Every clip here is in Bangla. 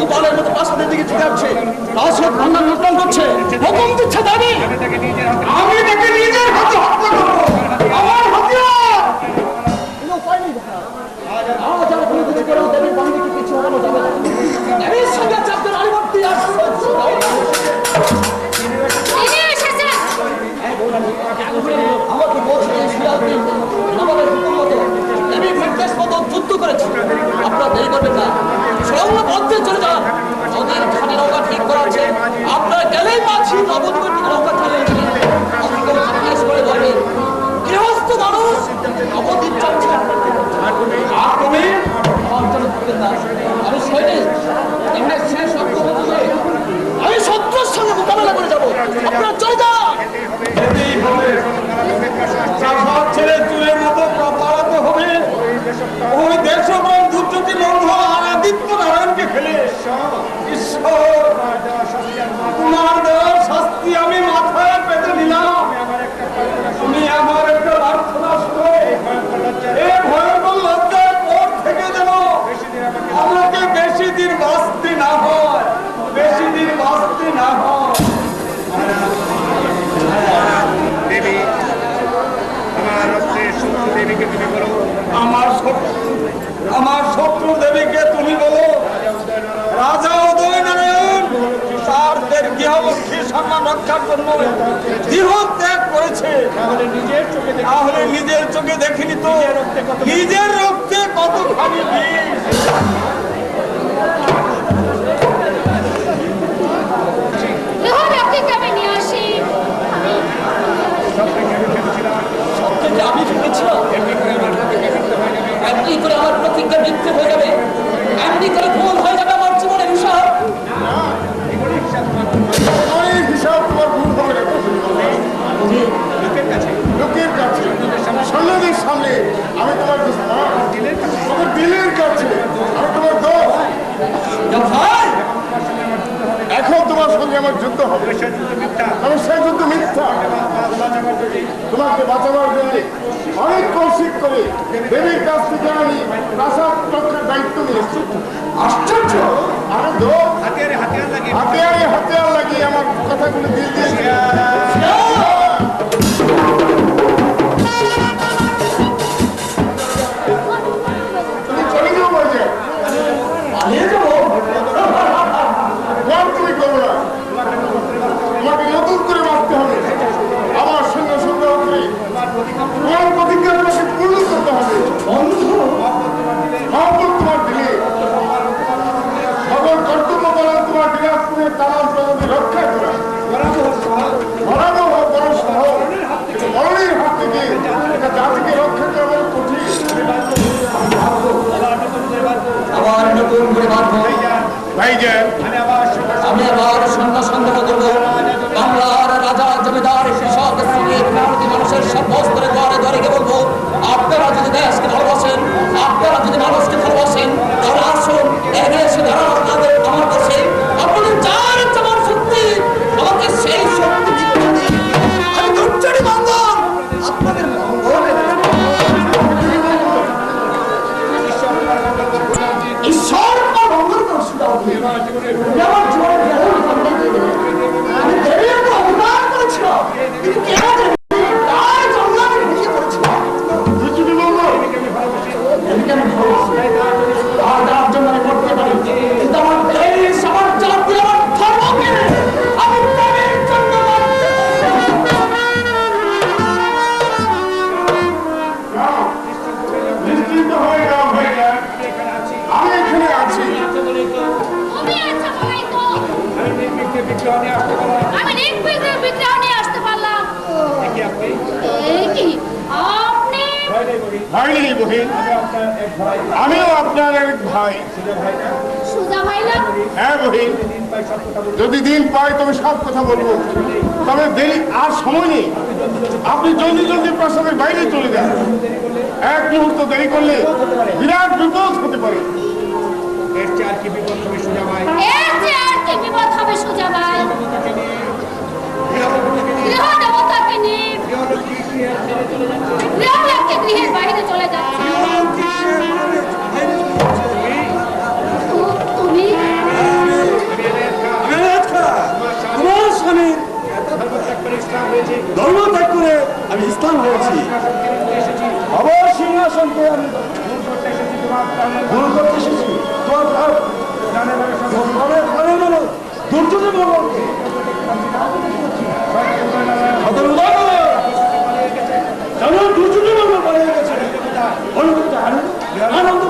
গোপালের মতো প্রাসাদের দিকে ছুটে আসছে, প্রাসাদ ভাঙার লুটপাট করছে, হুকুম দিচ্ছে দাবি আমি তাকে নিজের হাতে হত্যা করবো। আমার হাতিয়ার কোনো উপায় নেই। আজ আর কোনো কিছু করে দেবীর বাহিনীকে কিছু হরানো যাবে না। দেবীর সঙ্গে চাপদের আলিবর্তী আসছে। আমাকে বলছে শিয়ালটি আমাদের হুকুম মতো দেবীর নির্দেশ মতো যুদ্ধ করেছে। আপনারা দেরি করবেন না, সঙ্গে পথে চলে যান। ওদের ঘাটে নৌকা ঠিক করা আছে, আপনারা গেলেই মাছি নবদ্বীপের দিকে নৌকা চালিয়ে দেবেন। জিজ্ঞেস করে বলবেন গৃহস্থ মানুষ নবদ্বীপ যাচ্ছে। আমি সৈনিক, এখানে শেষ আমি শত্রুর সঙ্গে মোকাবেলা করে যাবো। আপনারা চলে যান। ছেড়ে চুলের মতো পালাতে হবে। ওই দেশবন্ধু যদি বন্ধু আর আদিত্য নারায়ণকে ফেলে ঈশ্বর তোমার দেওয়া শাস্তি আমি মাথায় পেতে নিলাম। তুমি আমার একটা প্রার্থনা শুনো, এই ভয়ঙ্কর লজ্জার পর থেকে যেন আমাকে বেশি দিন বাঁচতে না হয়, বেশি দিন বাঁচতে না হয়। দেবী, আমার শত্রু দেবীকে তুমি বলো। আমার শত্রু দেবীকে তুমি বলো। রাজা উদয় নারায়ণ তার গৃহলক্ষ্মী সম্মান রক্ষার জন্য গৃহ ত্যাগ করেছে। তাহলে নিজের চোখে দেখিনি তো নিজের রক্তে কতখানি বিষ। আমি ভেবেছিলাম এমনি করে আমার প্রতিজ্ঞা মিথ্যে হয়ে যাবে, এমনি করে ভুল হয়ে যাবে আমার জীবনের হিসাব। হিসাব তোমার ভুল হবে না, লোকের কাছে সৈন্যদের সামনে আমি তোমার তোমার দিলের কাছে আমি তোমার দোষ। এখন তোমার সঙ্গে আমার যুদ্ধ হবে, তবে সেই যুদ্ধ মিথ্যা। তোমাকে বাঁচাবার জন্য অনেক কৌশিক করে দেবীর কাছ থেকে আমি প্রাসাদ রক্ষার দায়িত্ব নিয়েছি। আশ্চর্য! আরে দোষ হাতিয়ার লাগিয়ে আমার কথাগুলো দিল দিয়েছে। তুমি চলে যাও বলছে, তুমি করবো না, তোমাকে নতুন করে বাঁচতে হবে। আমার সঙ্গে সঙ্গে করে তোমার প্রতিজ্ঞা তোমাকে পূর্ণ করতে হবে। তোমার দিলে সকল কর্তব্য পালন তোমার দিনাজপুরের তামাম প্রগতি রক্ষা করা। মরণের হাত থেকে এটা জাতিকে রক্ষা করা বড় কঠিন। আবার নতুন করে বাঁধবো ভাইজান, আমি আবার সন্ধ্যা সন্দেহ করবো। বাংলার রাজা, জমিদার, কৃষক, শ্রমিক, প্রতি মানুষের সব স্তরে দ্বারে দ্বারে গিয়ে বলবো, আপনারা যদি দেশকে ভালোবাসেন, আপনারা যদি মানুষকে ভালোবাসেন, তাহলে আসুন এগিয়ে এসে দাঁড়ান আপনাদের আমার কাছে। আপনাদের যার যেমন শক্তি, আমাকে সেই শক্তি দিতে হবে। আমি দুর্জনী বান্ধব আপনাদের ঈশ্বর আমার মঙ্গল করা সুযোগ হবে। আমার জীবনে আমি দেবীকে অবদান করেছিলাম, কিন্তু কেন তার জন্য আমি ভেঙে পড়েছিলাম। তার জন্য আমি করতে পারি, কিন্তু আমার দেশ, আমার জাতি, আমার ধর্মকে আমি দেবীর জন্য নিশ্চিন্ত হয়ে যাও ভাইজান, আমি এখানে আছি। আমি নির্বিঘ্নে বিগ্রহ নিয়ে আসতে পারলাম। ভাই নেই বহিন, আমিও আপনার এক ভাই। সুজা ভাই না? হ্যাঁ বহিন, যদি দিন পাই তবে সব কথা বলবো, তবে দেরি আর সময় নেই। আপনি জলদি জলদি প্রাসাদের বাইরে চলে যান। এক মুহূর্ত দেরি করলে বিরাট বিপদ হতে পারে। এর চেয়ে আর কি বিপদ হবে সুজা ভাই? গৃহদেবতাকে নিয়ে গৃহের বাইরে চলে যাচ্ছে। তুমি ভুল করতে এসেছি তোমার দুর্যোগের মঙ্গল জানো দুর্যোগের মঙ্গল পালিয়ে গেছে আনন্দ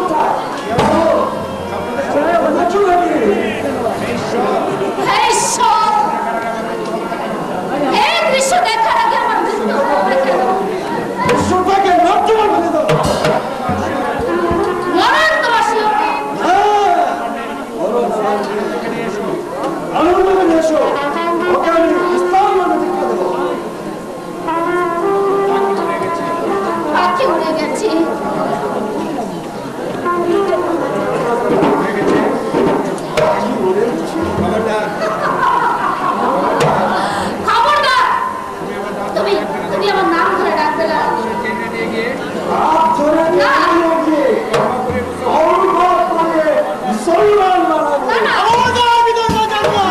হে ঈশ্বর, এই দৃশ্য দেখার আগে আমার মৃত্যু হবে কেন? বিশ্বটাকে নর্দমা ফেলে দাও। মরণবাসী হবে। আনন্দ করে এসো, ওকে আমি স্থান মানে দীক্ষা দেবো। পাখি উড়ে গেছে। খবরদার, তুমি আমার নাম ধরে ডাকবে না। হাত ধরে নিয়ে গিয়ে অল্প করে মুসলমান বানাবো। না, না। আমি তো না জানবো।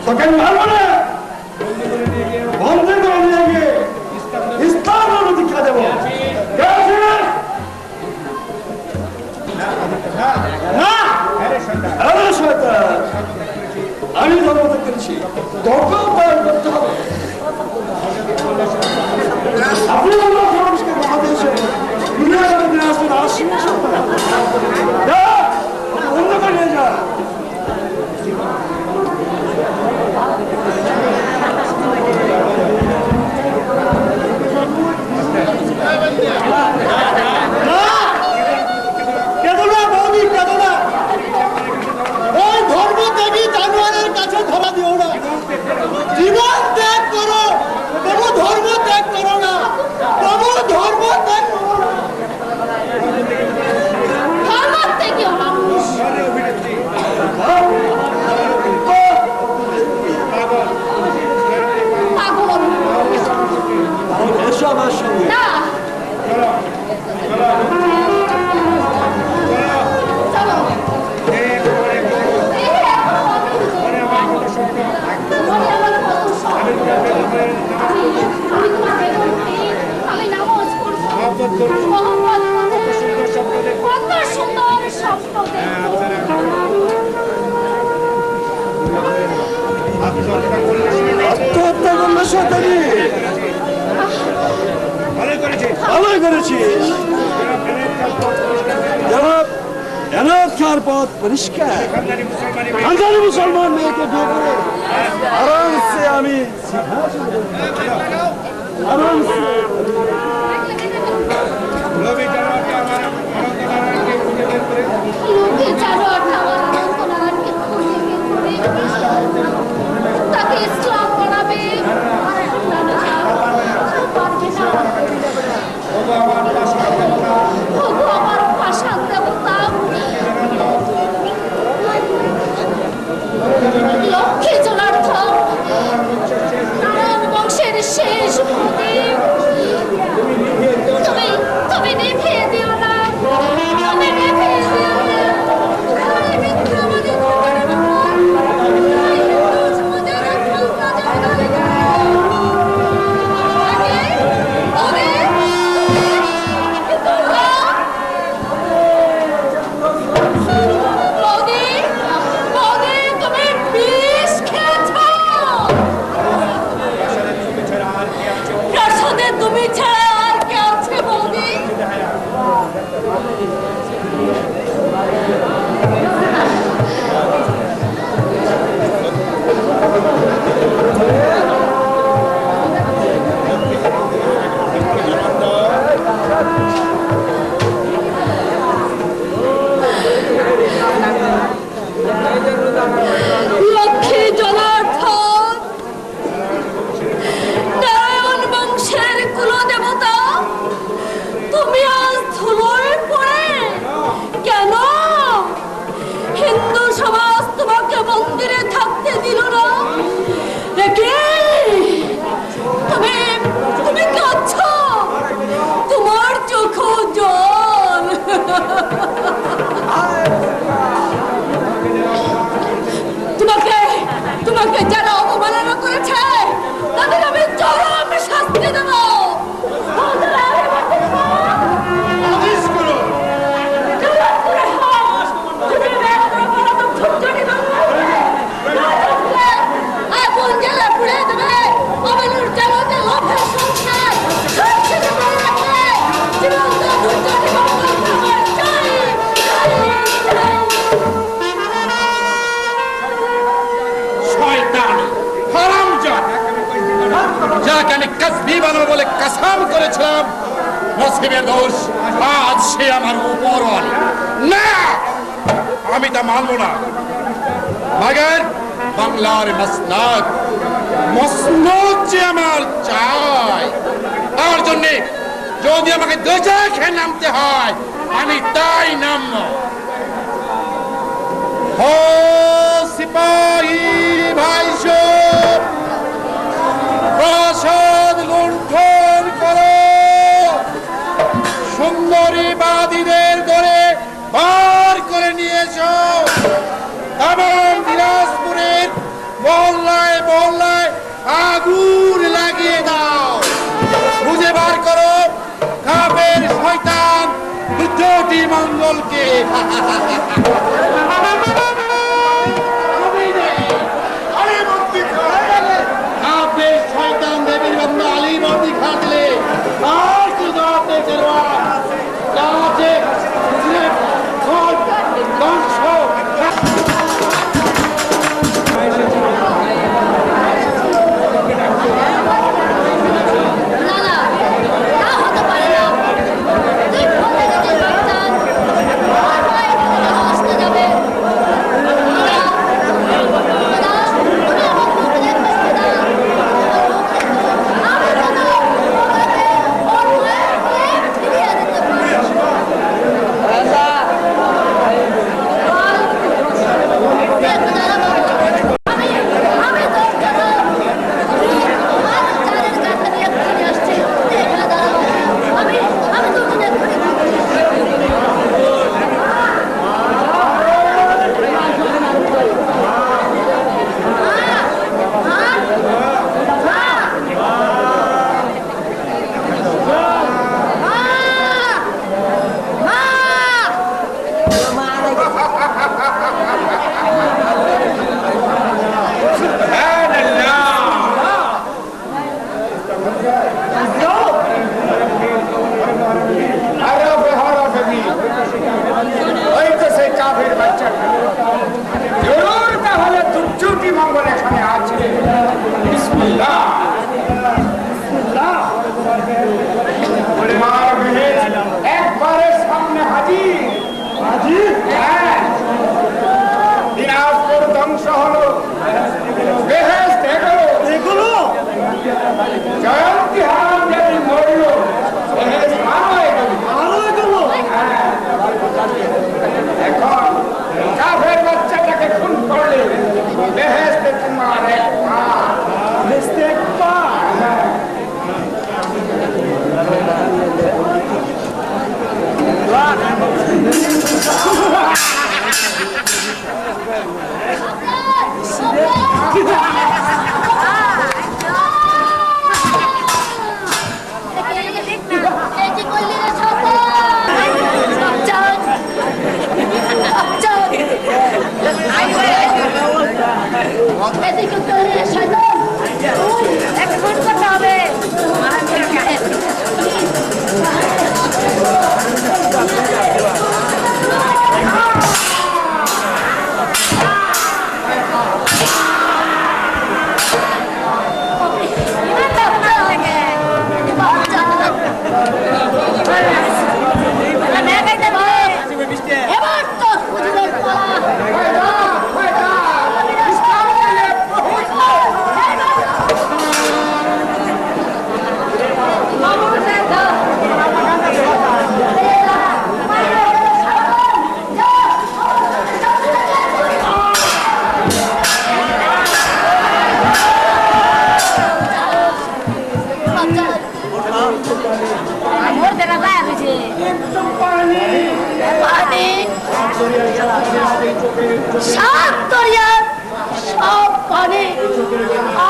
তোকে মারবো না, বন্ধু করে নিয়ে গিয়ে ইসলাম মানে দীক্ষা দেবো। কে আছে? না, আরে শয়তান, আমি ধর্ম দেখতেছি, তোকেও পালন করতে হবে। আপনি আল্লাহ মানুষকে কথা দিয়েছেন, দুনিয়ার মধ্যে আসবেন, আসি অন্য করে নিয়ে যা। জীবন ত্যাগ করো, তবু ধর্ম ত্যাগ করো না, তবু ধর্ম ত্যাগ করো না। ধর্ম থেকে মানুষ পাগল। এসো আমার সঙ্গে। না, চলো। এই এখন মনে আমার কত স্বপ্ন। আমি তোমার বেগম হয়ে, আমি নামাজ পড়বো, মোহাম্মদ কত সুন্দর স্বপ্ন দেখবো। আত্মহত্যা করলো শয়তানি। ভালোই করেছিস। জনাব, এনায়ত খাঁর পথ পরিষ্কার। খানদানি মুসলমান মেয়েকে বিয়ে করে আরামসে আমি আরামসে লোকে জানো আমার অনন্তনারায়ণকে খুঁজে বের করে তাকে ইসলাম বানাবে। না, না, পারবে না। ওগো আমার পাষাণ দেবতা, লক্ষ্মী জনার্থ, নারায়ণ বংশের শেষ প্রদীপ, তুমি নিভিয়ে দিও না, তুমি নিভিয়ে দিও না। মারবো বলে কাসাম করেছিলাম, নসিবের দোষ, আজ সে আমার উপরওয়ালি। না, আমি তা মানবো না। মাগার বাংলার মসনদ, মসনদ যে আমার চাই, তার জন্য যদি আমাকে দোজখে নামতে হয়, আমি তাই নামবো। ও সিপাহী ভাইসব, প্রাসাদ লুণ্ঠন করো, সুন্দরী বাদীদের ধরে বার করে নিয়েছো, তামাম দিনাজপুরের মহল্লায় মহল্লায় আগুন লাগিয়ে দাও, খুঁজে বার করো কাফের শয়তান দুর্যোগী মঙ্গলকে। কাফের শয়তান দেবীর বন্ধু আলী বন্দি খা দিলে আর কি জবাব দিয়েছে? যা আছে ধ্বংস। না না, তা হতে পারে না। তুই বলে গেছিস শয়তান, আর ভয় এখানে আসতে যাবে। খোদা, খোদা, তুমি আমার মুখ দেখবে খোদা। আমি যেন ওকে ওর ভয়ে ভয়ে ফিরিয়ে দিতে পারি। আমি তোর জন্য তোমার চালের কাছে নিয়ে ফিরে আসছি। দেখে দাঁড়াও, আমি তোর জন্য এক্ষুনি ওই তো সেই কাফের বাচ্চাটা। জরুর তাহলে দুর্যোগী মঙ্গল এখানে আছে। বিসমিল্লাহ। তোমার বেহেশত একবারে সামনে হাজির। হ্যাঁ, দিনাজপুর ধ্বংস হলো, বেহেশত এগুলো জয়ন্তী হারাম যদি মরল, বেহেশত আরো এগুলো। এখন কাফের বাচ্চাটাকে খুন করলে বেহেশতে তোমার এক পা। এখন করতে হবে। এবার তো খুঁজবে সাত দরিয়ার সব পানি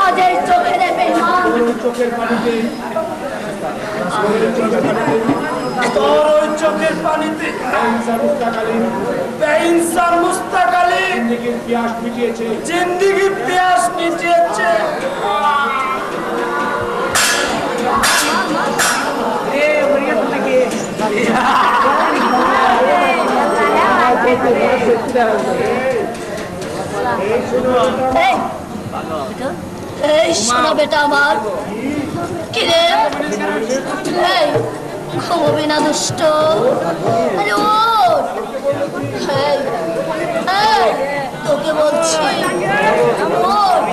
আজ এই চোখে নেবে। তোর ওই চোখের পানিতে বেইনসান মুস্তাক আলী জিন্দেগির পিয়াস মিটিয়েছে। জিন্দেগির পিয়াস মিটিয়েছে। এই শোনো বেটা আমার, কিরে এই ঘুমোবি না দুষ্ট আরে ওঠ এই এই তোকে বলছি ওঠ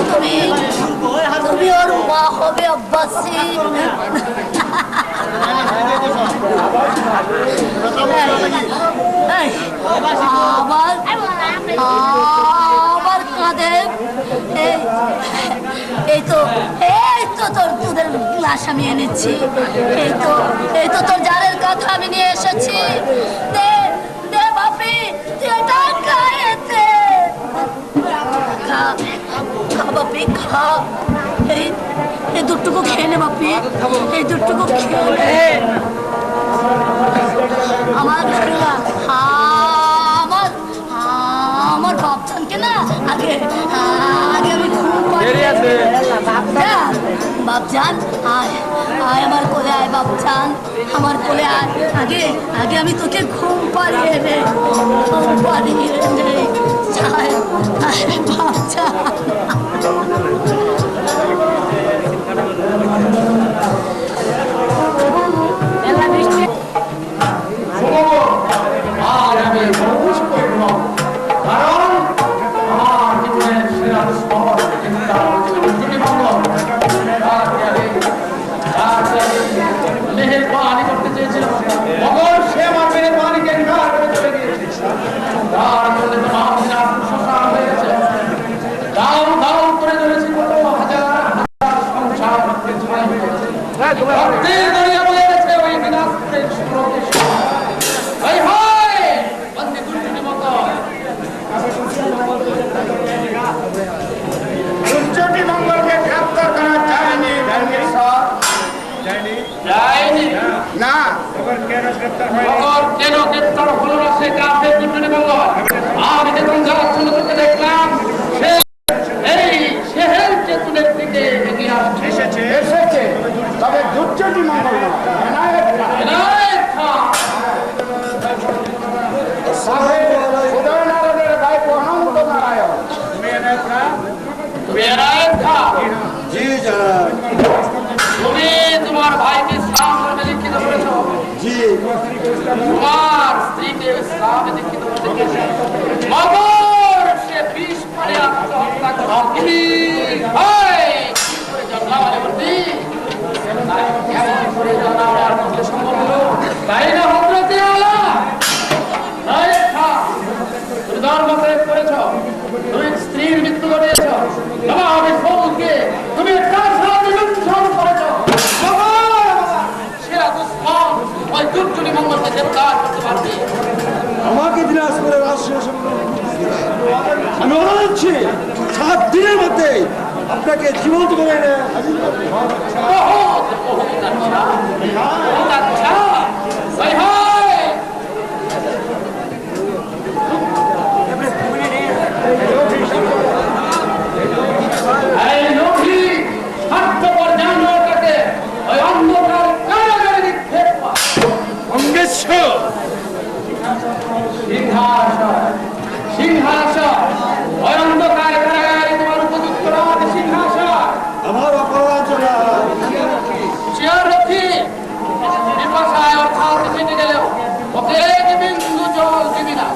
তুমি তুমি ওর মা হবে আব্বাসি আবার কাঁদে এই তো তোর দুধের গ্লাস আমি এনেছি এই তো তোর জারের কথা আমি নিয়ে এসেছি দে দে বাপি তুই এটা খাইতে খা খা বাপি খা এই দুধটুকু খেয়ে নে বাপি এই দুধটুকু খেয়ে নে আমার আমার বাপজানকে না আগে আমি খুব বাপজান আয় আয় আমার কোলে আয় বাপজান আমার কোলে আয় আগে আমি তোকে ঘুম পাড়িয়ে নে আয় বাপজান দুর্যোগী মঙ্গলকে গ্রেপ্তার করা যায়নি না কেন গ্রেপ্তার হলো না সে কাফের দুর্যোগী মঙ্গল আমি যখন যাওয়ার জন্য তোকে দেখলাম এসেছে তবে দুর্যোগী মঙ্গল উদয়নারায়ণের ভাই অনন্ত নারায়ণ তুমি তোমার ভাইকে ইসলাম ধর্মে দীক্ষিত করেছ তোমার স্ত্রীকে ইসলামে দীক্ষিত করেছে মগর সে বিষ পানে আত্মহত্যা করে তাই না হযরতে আলা তুমি ধর্ম প্রয়োগ করেছ তুমি স্ত্রীর মৃত্যু ঘটিয়েছ তুমি কার সাথে লুণ্ঠন করেছ সেরা দুশ্মন ওই দুর্যোগী মঙ্গলকে গ্রেফতার করতে পারবে আমাকে দিনাজপুরের রাষ্ট্রীয় আমি বলে দিচ্ছি 7 দিনের মধ্যে আপনাকে জীবন্ত করে এনে সিংহাসন অন্ধকার কারাগারে তোমার উপযুক্ত সিংহাসন আমার অপরাধ চেয়ার রক্ষী বিপাশায় অর্থাৎ ফেটে গেলেও ওকে এক বিন্দু জল দিবি না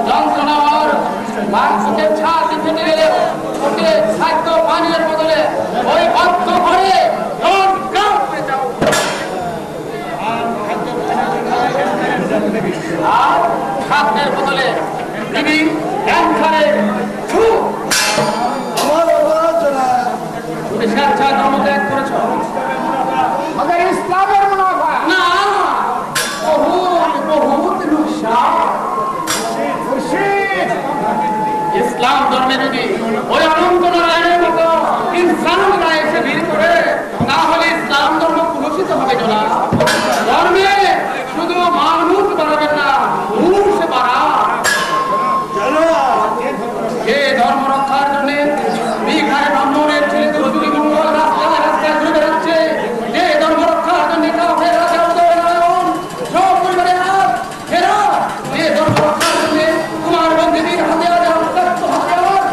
যন্ত্রণার মাংসের ছাতি ফেটে গেলেও ওকে খাদ্য পানীয়ের বদলে ওই বদ্ধ ঘরে আর খাদ্যের বদলে দিবি ক্যান্সারের আমার অপরাধ তুমি স্বেচ্ছায় ধর্ম ত্যাগ করেছ মগর ইসলামের মুনাফা না বহুত ইসলাম ধর্মে যদি ওই অনন্ত নারায়ণের মতো ইনসানরা এসে ভিড় করে তাহলে ইসলাম ধর্ম কুলসিত হবে না ধর্মে শুধু মানুষ বাড়াবেন না পুরুষ বাড়া যে ধর্ম রক্ষার জন্য বিঘায় ব্রাহ্মণের ছেলে দুর্যোগী মঙ্গল রাস্তায় রাস্তায় ঘুরে বেড়াচ্ছে যে ধর্ম রক্ষার জন্য কাফের রাজা উদয়নারায়ণ সব পরিবারের হাত ফেরা যে ধর্ম রক্ষার জন্য কুমার বন্দীর হাতে হাতে রক্তাক্ত হাতিয়ার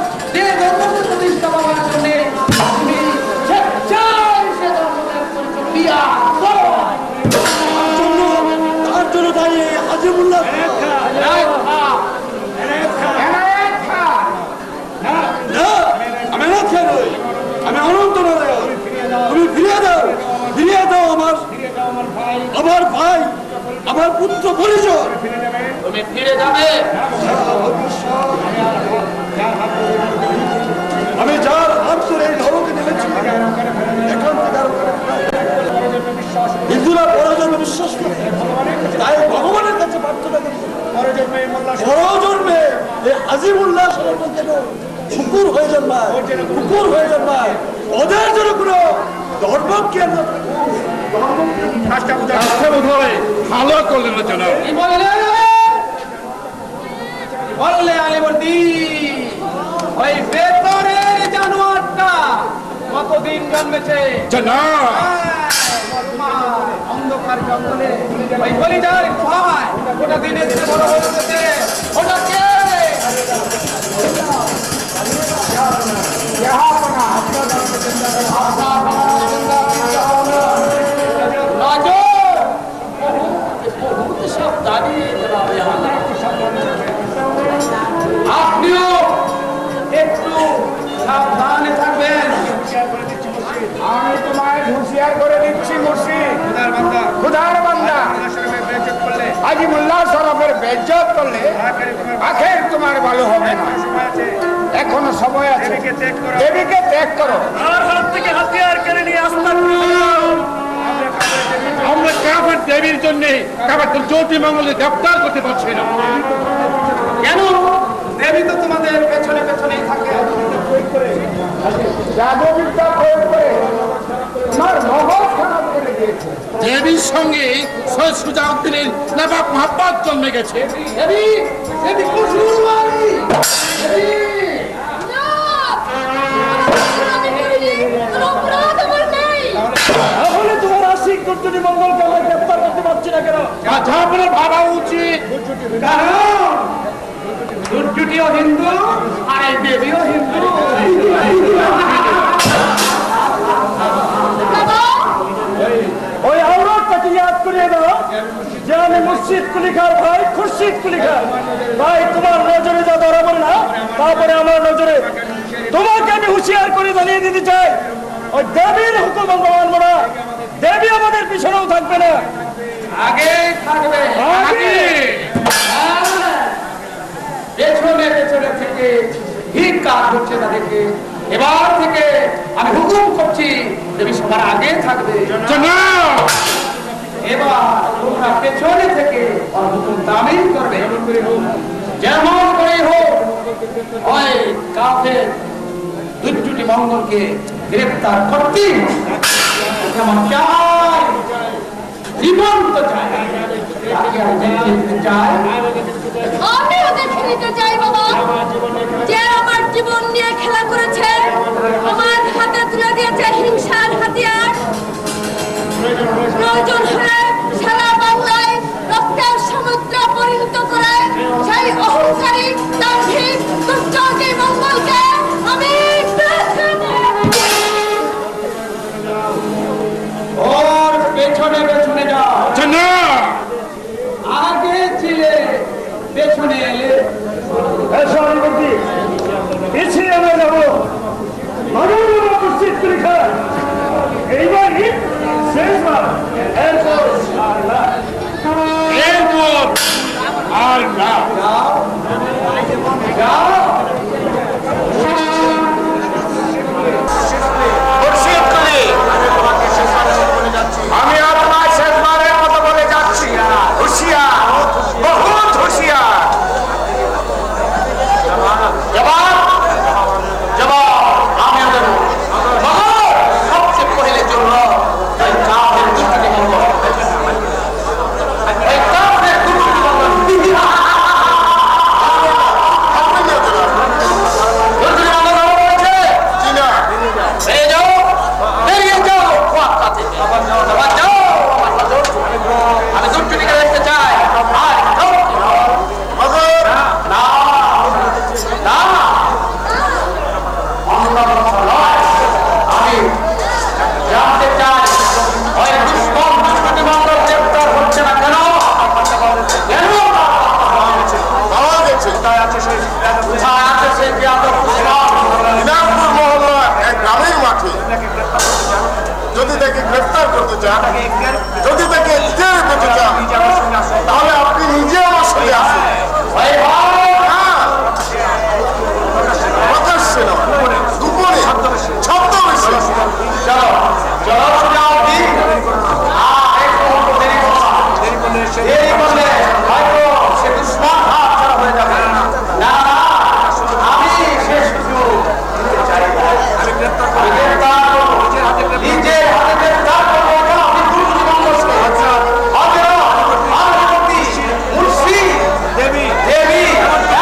আমার পুত্র পরিজন তুমি ফিরে যাবে। আমি যার হাত ধরে এই নরকে নেমেছি এখন তার হিন্দুরা পরজন্মে বিশ্বাস করে, তাই ভগবানের কাছে প্রার্থনা করি পরজন্মে এই আজিমুল্লাহ সনাতন যেন কুকুর হয়ে জন্মায়, ওদের জন্য কোনো ধর্মজ্ঞান না থাকে। ভালো করলেন না জনাব। কি বললে আলিবর্দি? ওই ভেতরের জানোয়ারটা কতদিন জন্মেছে? জনাব অন্ধকার জঙ্গলে ওই কলিজার গুহায় ওটা দিনে দিনে বড় হচ্ছে। ওটা কে? আপনিও একটু সাবধানে থাকবেন। আমি তোমায় হুঁশিয়ার করে দিচ্ছি মুর্শিদ, খুদার বান্দা আজিমুল্লাহ শরফের বেজ্জত করলে আখের তোমার ভালো হবে না। এখনো সময় আছে, দেবীকে ত্যাগ করো। আর হাত থেকে হাতিয়ার কেড়ে নিয়ে আসলাম। আমরা কাফের দেবীর জন্য কাফের জ্যোতি মঙ্গলে গ্রেফতার করতে পারছি না। কেন? দেবী তো তোমাদের পেছনে পেছনেই থাকে। জাদুবিদ্যা প্রয়োগ করে তোমার মহল খারাপ করে দিয়েছে। দেবীর সঙ্গে সৈয়দ সুজাউদ্দিনের নবাব মোহাম্মদ জন্মে গেছে। দেবী, দেবী কুশলবাড়ি। দেবী তাহলে তোমার আশিক দুর্যোগী মঙ্গলকে আমরা গ্রেফতার করতে পারছি না কেন? আপনার ভাবা উচিত, কারণ দুর্জুটিও হিন্দু আর এই দেবীও হিন্দু। ওই আওরাতটাকে ইয়াদ করিয়ে দাও যে আমি মুর্শিদ কুলিখার ভাই খুরশিদ কুলিখার ভাই। তোমার নজরে যা ধরা পড়ে না, তারপরে আমার নজরে তোমাকে আমি হুঁশিয়ার করে জানিয়ে দিতে চাই, ওই দেবীর হুকুম আমরা মানবো না। দেবী আমাদের পিছনেও থাকবে না, আগে থাকবে। আগে। পেছনে পেছনে থেকে ঠিক কাজ হচ্ছে তাদেরকে। এবার থেকে আমি হুকুম করছি, দেবী সবার আগে থাকবে। জনাব এবার তোমরা পেছনে থেকে আর হুকুম তামিল করবে। যেমন করে হোক ওই কাফের দুর্জুটি মঙ্গলকে গ্রেফতার করতেই হবে। যেমন চাই জীবন্ত চাই, তাকে আর দেখে নিতে চাই। আমিও দেখে নিতে চাই বাবা, যে আমার জীবন নিয়ে খেলা করেছে, আমার হাতে তুলে দিয়েছে হিংসার হাতিয়ার। প্রয়োজন হলে সারা বাংলায় রক্তের সমুদ্র পরিণত করে সেই অহংকারী দাম্ভিক দুর্যোগী মঙ্গলকে আমি ওর পেছনে পেছনে যাও। জনাব আগে ছিলে, পেছনে এলে। এসো আলিবর্দি, পিছিয়ে আমরা যাবো। মুর্শিদ কুলিখার এইবারই শেষবার, এরপর আর না। এরপর আর না। যাও। আমি আপনার শেষবারের মতো বলে যাচ্ছি, হুঁশিয়ার, বহুত হুঁশিয়ার। জবাব আমিও দেব। সবচেয়ে পहिले জন্য এই কাফের দুর্নীতি মঙ্গল, এই কাফের দুর্নীতি মঙ্গল দেরি করলে হয়তো সে দুশ্মন হাত ছাড়া হয়ে যাবে। না না, আমি সে সুযোগ দিতে চাই না। আমি গ্রেফতার করবো, নিজের হাতে গ্রেফতার করবো। আমি দুর্নীতি মঙ্গলকে মুর্শি দেবী দেবী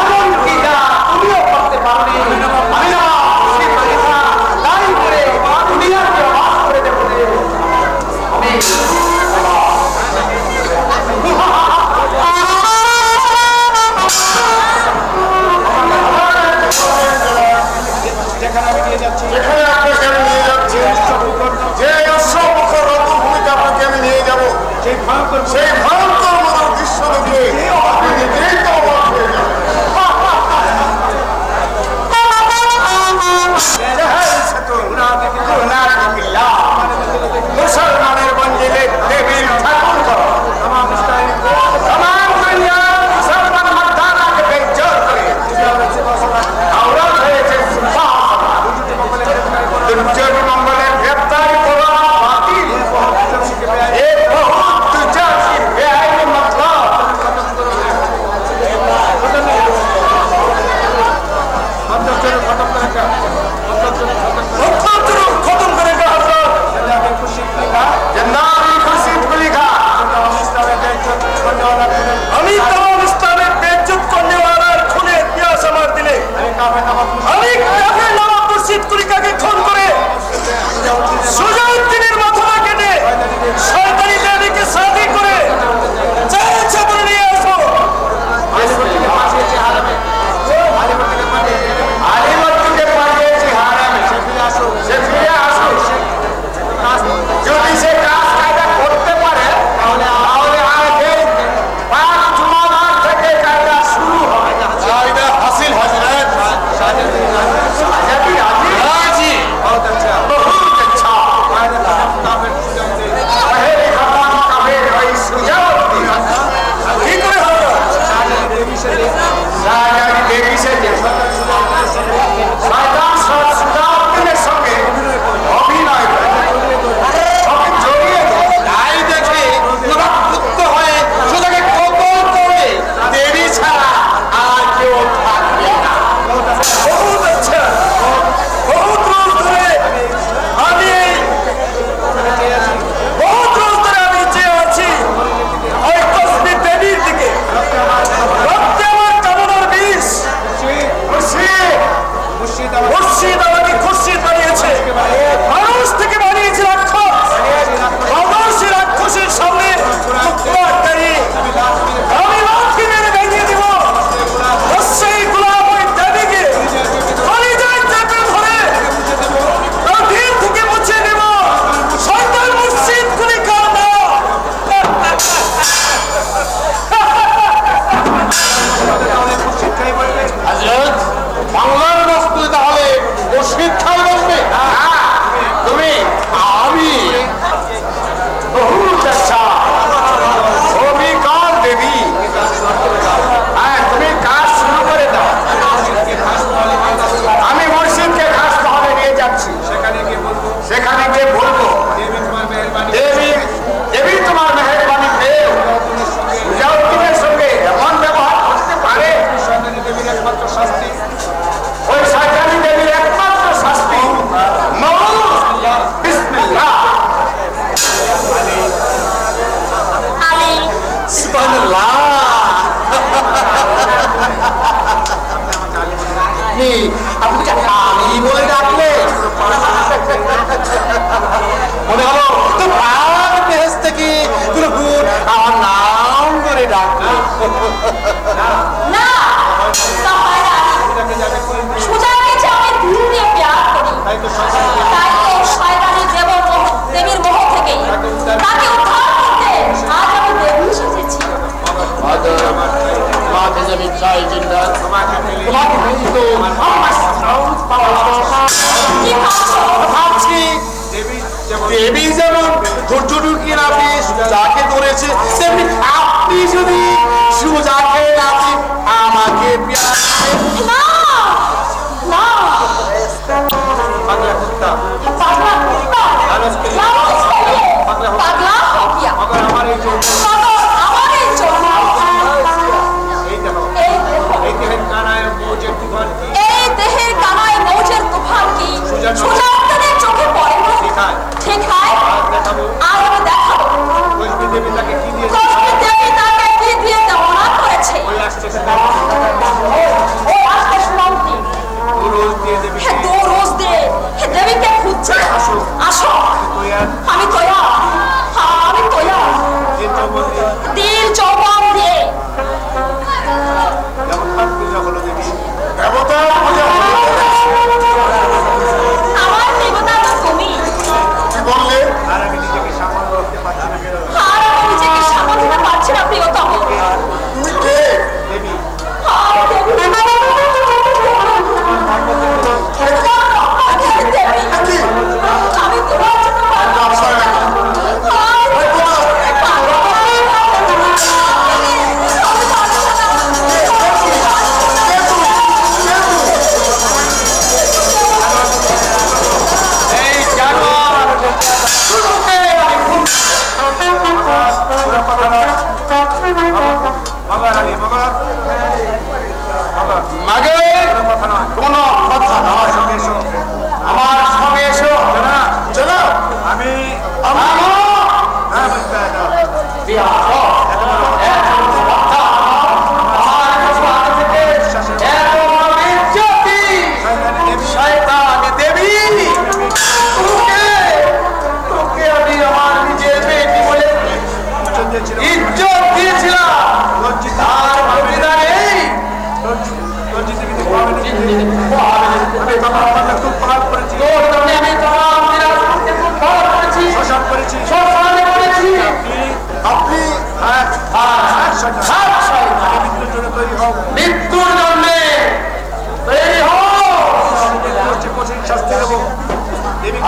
এমন কি যা তুমিও করতে পারবে। আমি না সে পরীক্ষা তাই করে দুনিয়াকে অবাক করে দেবো। আমি যেখানে আপনাকে আমি নিয়ে যাচ্ছি, যে অশ্বমুখর রণভূমিতে আপনাকে আমি নিয়ে যাবো, সেই ভয়ঙ্কর মতো দৃশ্য দেখে আপনি নিজেই তো অবাক হয়ে যাবেন। মুসলমানের মঞ্জিলে দেবীর ঠাকুর করো। মুসলমান মাদ্দানাকে বেজ্জত করে আওরাত হয়েছে দুর্যোগ মঙ্গলের গ্রেপ্তারি করা বাতিল। এ বহুত দুর্যোগী বেআইনি মতলব খতম করে जिंदाबाद खुर्शीद कुली का। আমি तमाम ইসলামের বেজ্জত করने वाला খুনে ইতিহাস আমার দিলে আমি কাফের নবাব খুরশিদ কুলিকাকে খুন করে সুজাউদ্দিনের মাথা কেটে শয়তানি দেবীকে সাথী করে চেয়েছে বলে নিয়ে আসো। আলিমতুকে পাঠিয়েছি হারামে, সে ফিরে আসো। যদি সে কাজ কায়দা করতে পারে তাহলে আগে পাঁচ জুমার থেকে কায়দা শুরু হয়। কায়দা হাসিল হযরত শাহজাদি রাজি বহুত अच्छा पहले खतम काफिर भाई सुजाउद्दीन কি করে হলো? শাহজাদি দেবী সে শয়তান সুজাউদ্দিনের সঙ্গে অভিনয় করে সঙ্গে জড়িয়ে তাই দেখে নবাব মুক্ত হয়ে সোজাকে কবল করে দেবী ছাড়া আর কেউ থাকবে না। বহুত আচ্ছা, বহুত রোজ ধরে আমি চেয়ে আছি ওই তসবি দেবীর দিকে। রক্তে আমার কামনার বিষ। মুর্শিদ আমাকে খুরশিদ বানিয়েছে, মানুষ থেকে বানিয়েছে রাক্ষস। সেই রাক্ষসের সামনে আমি লাঠি মেরে ভেঙে দিব। সেই গোলাম ওই দেবীকে কলিজায় চেপে ধরে গভীর থেকে মুছে দেব। শয়তান মুর্শিদ কুলিকার নাম। হযরত বাংলার রাস্তায় তাহলে মুর্শিদ খান বসবে? তুমি আমি বহুত আচ্ছা অভিকার দেবী। হ্যাঁ, তুমি কাজ শুরু করে দাও। আমি মুর্শিদকে খাস মহলে নিয়ে যাচ্ছি। সেখানে গিয়ে বলবো দেবী তোমার মেহেরবানি পেয়ে সুজাউদ্দিনের সঙ্গে এমন ব্যবহার করতে পারে। ওই শয়তানি দেবীর একমাত্র শাস্তি মওত। বিসমিল্লাহ। আলী সুবহানাল্লাহ। আপনি যে আলী বলে ডাকলেন, মনে হলো তো পাক বেহেশত থেকে কোনো গুণ আমার নাম করে ডাকলেন। না সাহারা সুজাকে যে আমি দিল দিয়ে প্যার করি, তাই তো শয়তানি দেবীর মোহ থেকে তাকে উদ্ধার করতে আজ আমি দেবী সেজেছি। তোমাকে যে আমি চাই জিন্দা, তোমাকে কিন্তু কি ভাবছো? দেবী যেমন ধৈর্য ঢুকিয়ে আপনি যাকে ধরেছে, তেমনি আপনি যদি সুজাকে আপনি আমাকে না না পাগলা কুত্তা পাগলা हो गया। मगर हमारे মাগের কোনো কথা নয়, আমার সঙ্গে এসো। চলো। আমি ইজ্জত দিয়েছিলাম, তার প্রতিদানে মৃত্যুর জন্যে তৈরি হও।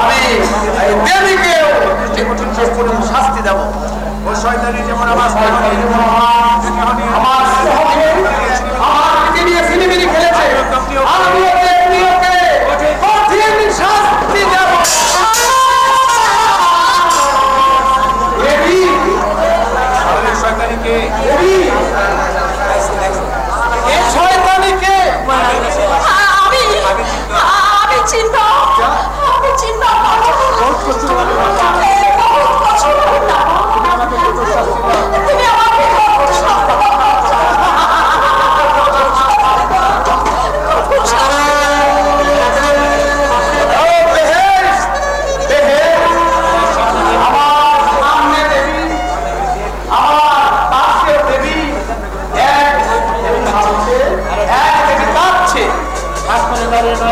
আমি দেবীকেও শাস্তি দেব। যেমন আমার নিয়ে সিনেমিনি খেলেছে, আমি ওকে কঠিন শাস্তি দেব। শয়তানিকে আমি চিন্তা তুমি আমাকে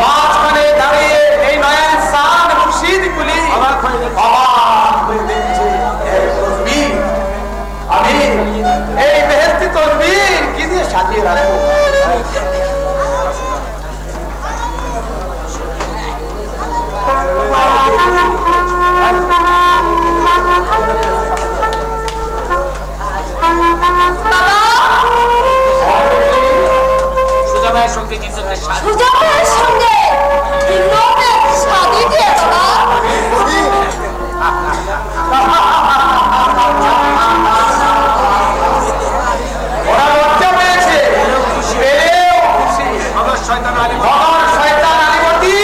মাঝখানে দাঁড়িয়ে এই নয়া ইনসান মুর্শিদ গুলি আমি এই বেহেশতি তসবির কি দিয়ে সাজিয়ে রাখবো? সুজামের সঙ্গে শাদি দিয়ে ওরা লজ্জা পেয়েছে, পেলেও খুশি। শয়তান আলিমতি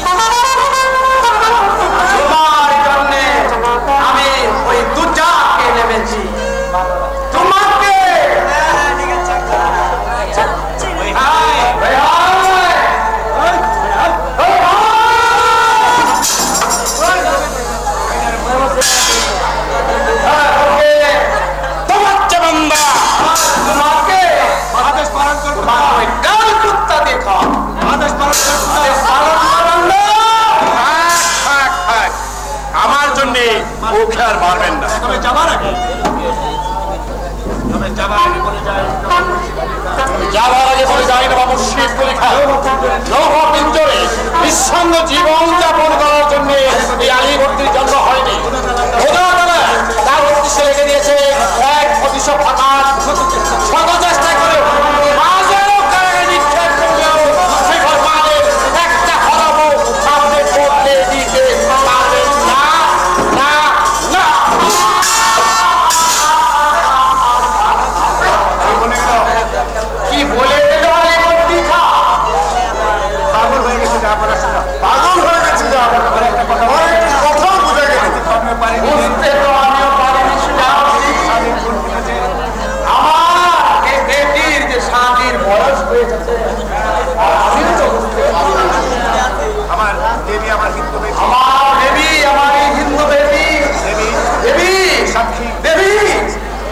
তোমার জন্যে আমি ওই দুজাকে নেমেছি। তোমাকে আমার জন্য ওকে আর মারবেন না। যাবার আগে বলে যাই না বাবু, শীত পরীক্ষা লৌহ পিঞ্জরে নিঃসঙ্গ জীবন যাপন করার জন্য এই আলিবর্তীর জন্ম হয়নি। তার উদ্দেশ্যে রেখে দিয়েছে এক প্রতিশোধ ফাঁকার শত চেষ্টা করে মাঝেরও কারাগারে নিক্ষেপ করলেও শিখর মালের একটা হরবো সামনে করতে দিতে পারবেন না, না, না। কি বলে দিল আলিবর্তী খা? পাগল হয়ে গেছে যা বলার, পাগল হয়ে গেছে যা বলার, একটা কথা বুঝে গেছে। বুঝতে তো আমিও পারিনি। আমার এই বেটির যে স্বামীর বয়স হয়েছে, আমার দেবী, আমার হিন্দু বেটি, আমার দেবী, আমার এই হিন্দু বেটি, দেবী সাক্ষী, দেবী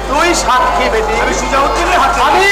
তুই সাক্ষী বেটি। আমি সুজাউদ্দিনের হাতে, আমি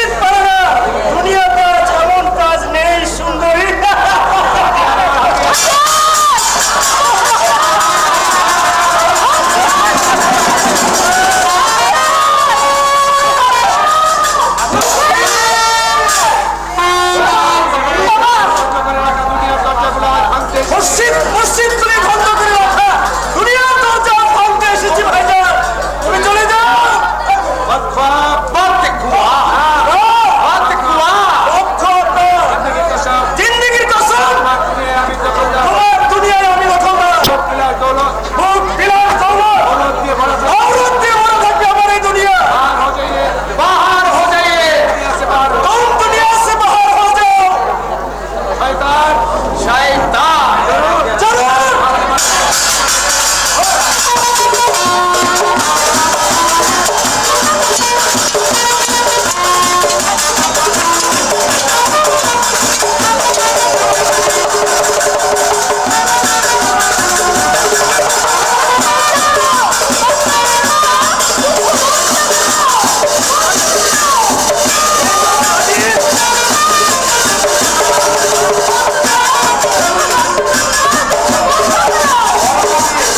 নিশ্চিত পারে না দুনিয়াতে আজ এমন কাজ নেই সুন্দরী। মসজিদ মসজিদ তুমি বন্ধ করে রাখা, দুনিয়ার দরজা ভাঙতে এসেছি ভাইজান, তুমি চলে যাও। জিন্দেগির কসম, তোমার দুনিয়ায় আমি দখলদার। মুখ বিলাস দৌলত, দৌলত দিয়ে ভরা থাকবে আমার এই দুনিয়া। बाहर हो जाइए तुम दुनिया से बाहर हो जाओ। शैतान जरूर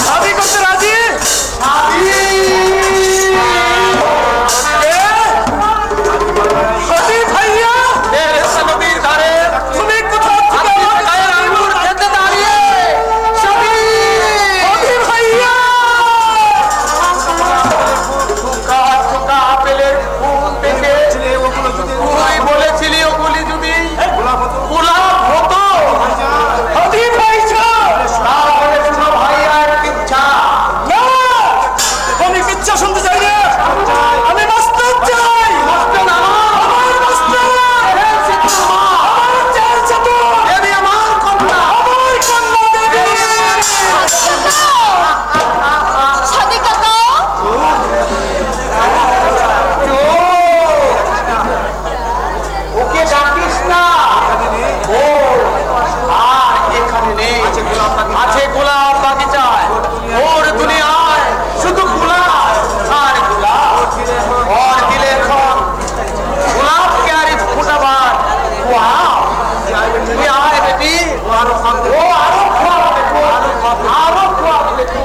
शादी करते राजी? शादी भैया मेरे सनदी धारे तुम्हें कोथা থেকে आपकी गायर आंगूर खेते दाঁড়িয়ে शादी भैया ঠোকা ঠোকা আপেলের ফুল দেখে তুই বলেছিলি ওগুলি যদি গোলাপ হতো शादी ভাইয়া তাহলে ছোট ভাইয়ার ইচ্ছা না আমি কিচ্ছু শুনতে চাই না, আমি মাস্টার চাই। আমার মাস্টার, আমার চাল চাতু, দেবী আমার কন্যা আমার কন্যা দেবী। সাথী কাকা ওকে ডাকিস না, ও আর এখানে নেই, আছে গোলাপ বাগিচায়, ওর দুনিয়ায় শুধু গোলাপ আর গোলাপ। ওর দিলে এখন গোলাপ কে আর ফুটাবার ওয়াও, তুই আয় বেটি, ও আরো খাওয়াবে, আরো খাওয়াবে দেখো।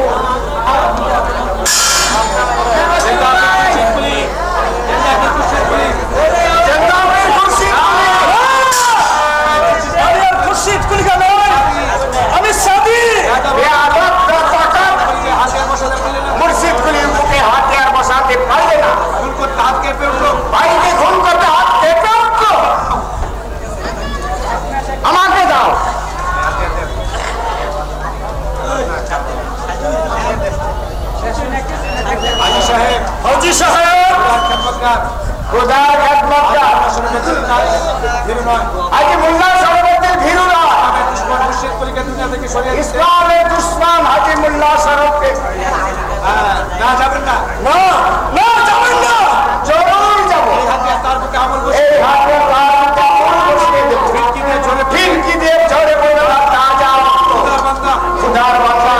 খুরশিদ কুলিকা নয়, আমি সাদি। মুর্শিদ গুলির মুখে হাতে আর বসাতে পারবে না, বাইরে ঘুম করতে হাত কেঁপে উঠলো। আমাকে দাও। হাজি সাহেব খোদার খেদমতগার, আজকে মোল্লা সরবতের ভীরু নয়, ইসলামের দুশ্মন হাজি মোল্লা সরবকে না যাবেন না, না না যাবেন না। জরুর যাবো। এই হাতে তার কাপড় বসিয়ে দেবো, ফিরকি দিয়ে ঝরে পড়বে না তাজা রক্ত। খুদার বান্দা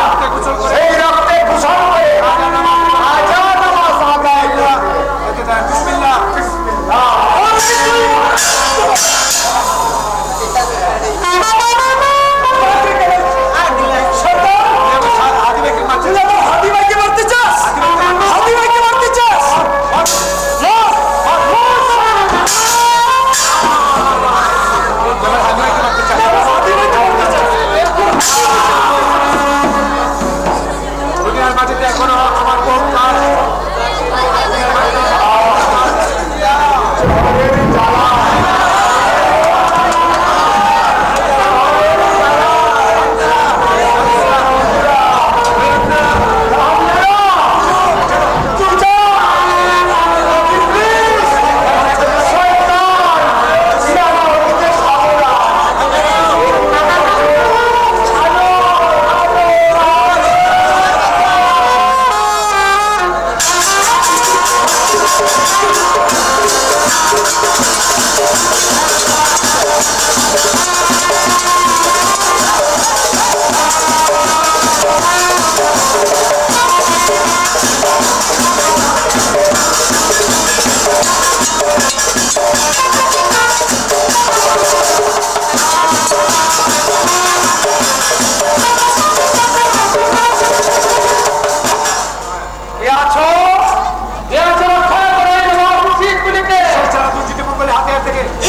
সেই রক্তে গোসল করে তাজা নামাজ আদায় করা। হাদি ভাইকে মারতে চাস? হাদি ভাইকে মারতে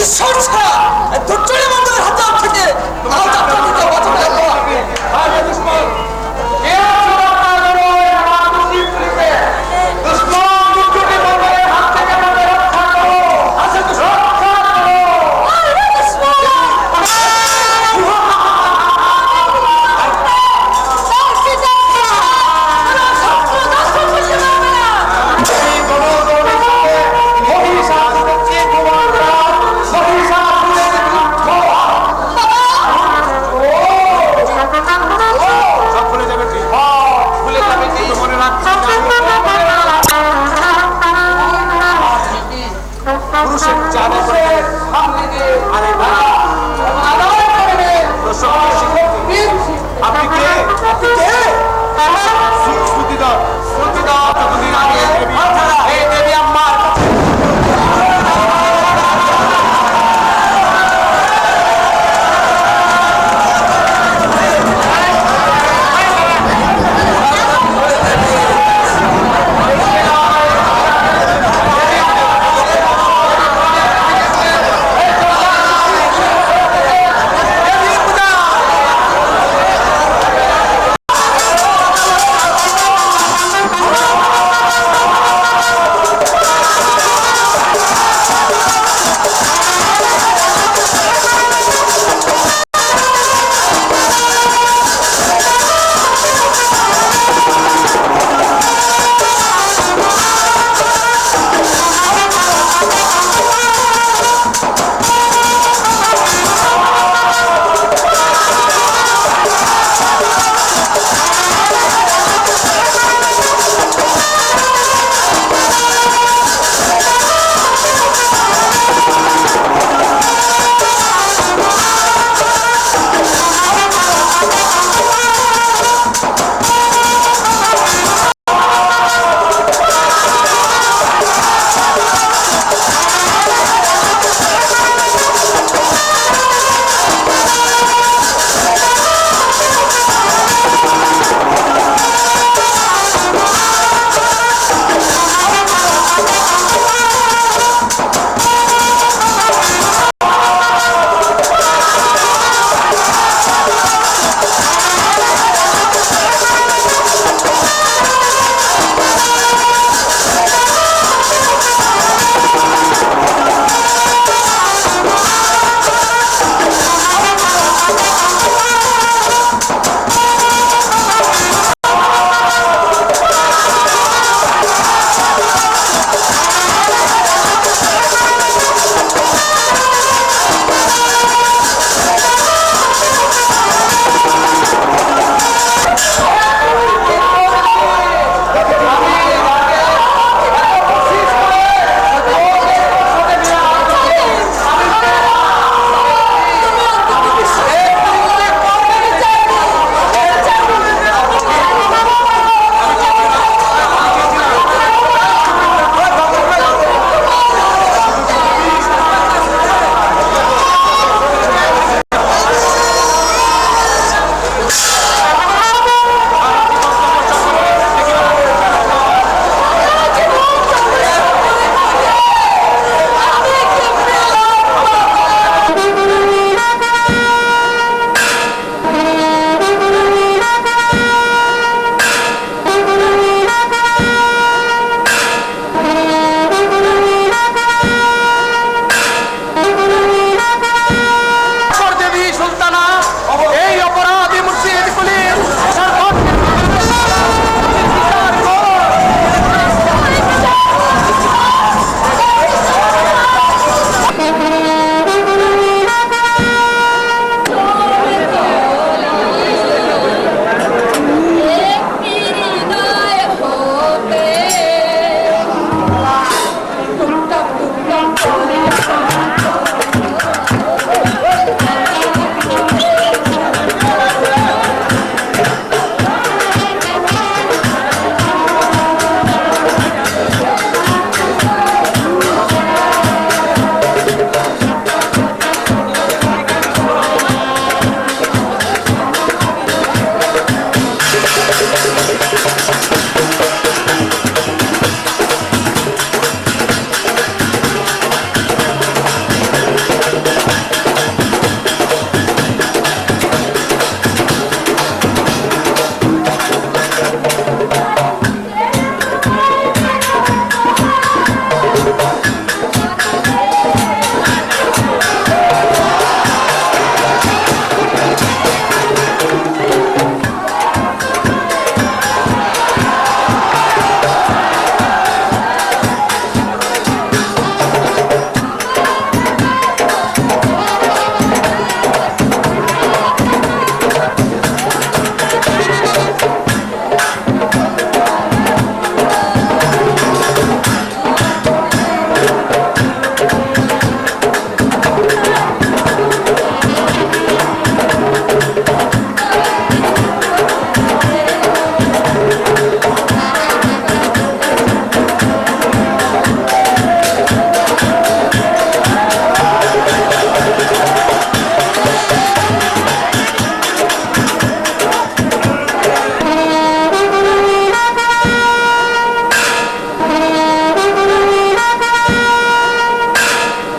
ঈশ্বর ছাড়া ধৈর্য